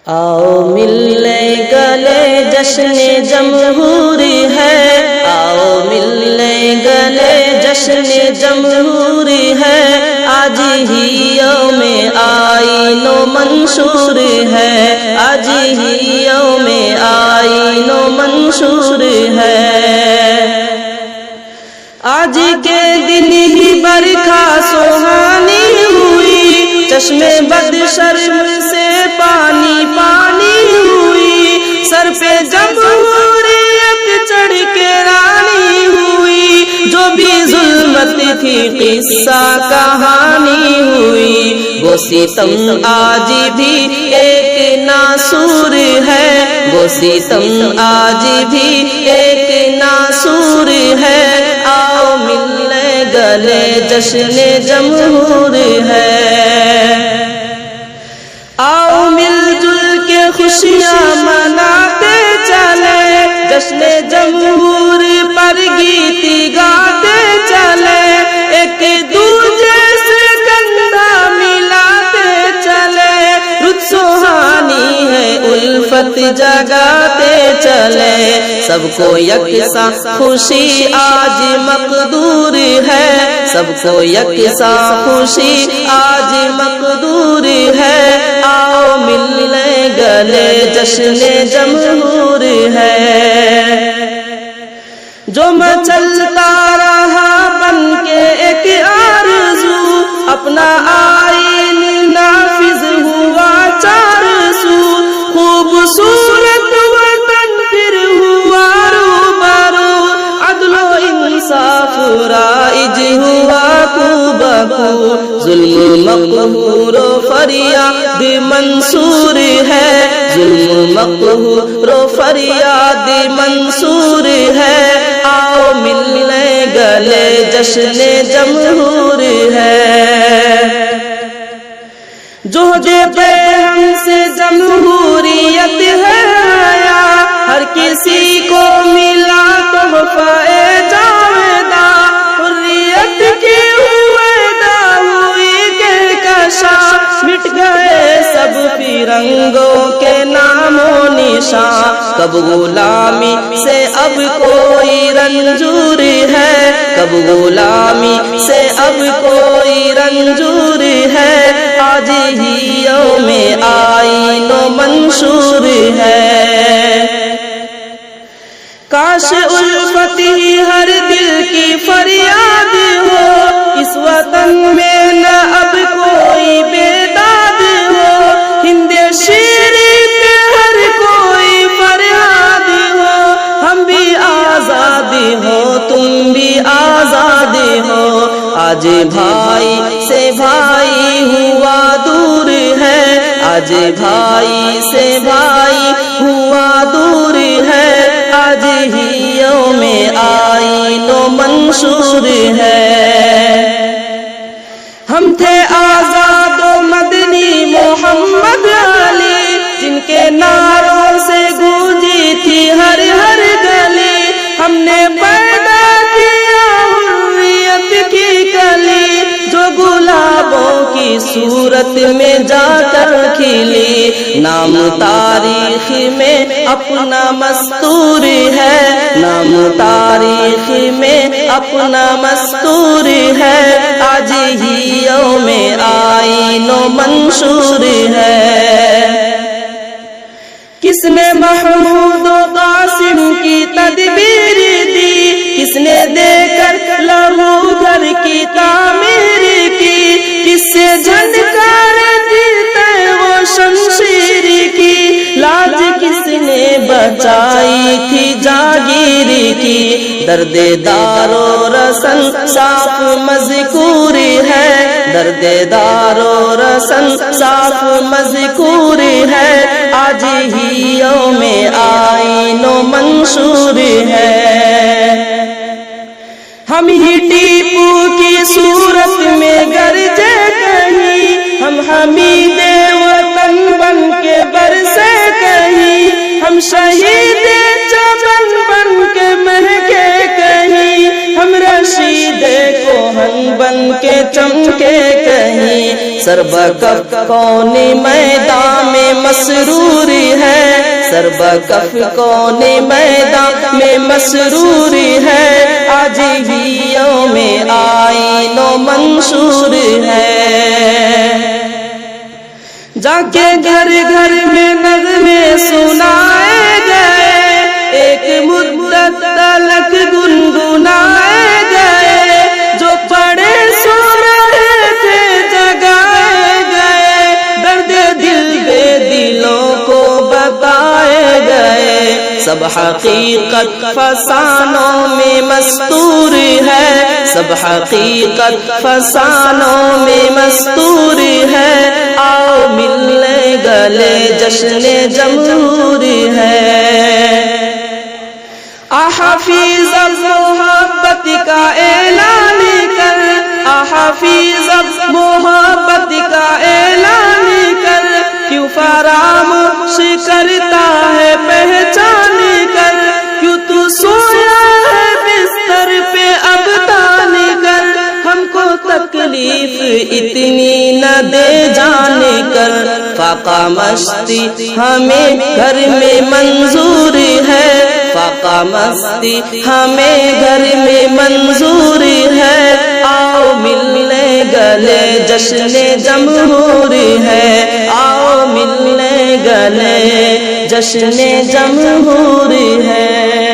آؤ ملنے گلے جشن جمہوری ہے، آؤ ملنے گلے جشن جمہوری ہے، آج ہی یوم آئین و منشور ہے، آج ہی یوم آئین و منشور ہے۔ آج کے دن ہی برکھا سہانی ہوئی، چشم بد شرم سے پانی پانی ہوئی، سر پہ جمہوریت چڑھ کے رانی ہوئی، جو بھی ظلمت تھی قصہ کہانی ہوئی، وہ ستم آج بھی ایک ناسور ہے، وہ ستم آج بھی ایک ناسور ہے، آؤ ملنے گلے جشن جمہور ہے۔ آؤ مل جل کے خوشیاں مناتے چلے، جشن جمہور پر گیت گاتے چلے، ایک دوجے سے کندھا ملاتے چلے، رت سہانی ہے الفت جگاتے چلے، سب کو یکساں خوشی آج مقدور ہے، سب کو یکساں خوشی آج مقدور ہے، آؤ ملنے گلے جشن جمہور ہے۔ جو مچلتا رہا بن کے ایک آرزو، اپنا آئین نافذ ہوا چار سو، خوبصورت وطن پھر ہوا روبرو، عدل و انصاف رائج ہوا کو بکو، ظلم مقہور و فریاد منصور ہے، ظلم مقہور و فریاد منصور ہے، آؤ ملنے گلے جشن جمہور ہے۔ جوہد پہ ہم سے جمہوریت ہے آیا، ہر کسی کو ملا تحفہ جاویدہ، حریت کی ہویدہ ہوئی کہکشاں، مٹ گئے سب فرنگوں کے نام و نشاں، کب غلامی سے اب کوئی رنجور ہے، کب غلامی سے اب کوئی رنجور ہے، آج ہی یوم آئین و منشور ہے۔ کاش الفت ہی ہر دل کی فریاد ہو، اس وطن میں نہ اب کوئی بیداد ہو، ہند شیری پہ ہر کوئی فریاد ہو، ہم بھی آزاد ہو تم بھی آزاد ہو، آج بھائی سے بھائی ہوا دور ہے، آج بھائی سے بھائی ہوا دور ہے، آج ہی یوم آئین و منشور ہے۔ ہم تھے آزاد و مدنی محمد علی، جن کے نعروں سے گونجی تھی ہر ہر گلی، ہم نے پیدا کیا حریت کی کلی، جو گلابوں کی صورت میں جا کر کھلی، نام تاریخ میں اپنا مستور ہے، نام تاریخ میں اپنا مستور ہے، آج ہی یوم آئین و منشور ہے۔ کس نے محمود و قاسم کی تدبیر دی، کس نے دے کر لہو گھر کی تعمیر کی، کس سے جھنکار دیتے وہ شمشیر کی، لاج کس نے بچائی تھی جاگیر کی، درد دار و رسن صاف مذکور ہے، درد دار و رسن صاف مذکور ہے، آج ہی یوم آئین و منشور ہے۔ ہم ہی ٹیپو کی صورت میں گرجے کہیں، ہم حمید وطن بن کے برسے کہیں، ہم شہید چمن بن کے مہکے کہیں، ہم رشید کوہن بن کے چمکے کہیں، سر بکف کون میدان میں مسرور ہے، سربکف کون میدان میں مسرور ہے، آج بھی یوم آئین و منشور ہے۔ جا کے گھر گھر میں نغمے سنائے گئے، ایک مدت تلک گنگنائے گئے، جو پڑے سو رہے تھے جگائے گئے، درد دل بے دلوں کو بتائے گئے، سب حقیقت فسانوں میں مستور ہے، سب حقیقت فسانوں میں مستور ہے، آؤ ملنے گلے جشن جمہور ہے۔ حافظ محبت کا اعلان کر، حافظ محبت کا اعلان کر، کیوں فراموش کرتا ہے پہچان کر، کیوں تو سویا ہے بستر پہ اب تان کر، ہم کو تکلیف اتنی نہ دے جان کر، فاقہ مستی ہمیں گھر میں منظور ہے، فاقہ مستی ہمیں گھر میں منظور ہے، آؤ ملنے گلے جشن جمہور ہے، آؤ ملنے گلے جشن جمہور ہے۔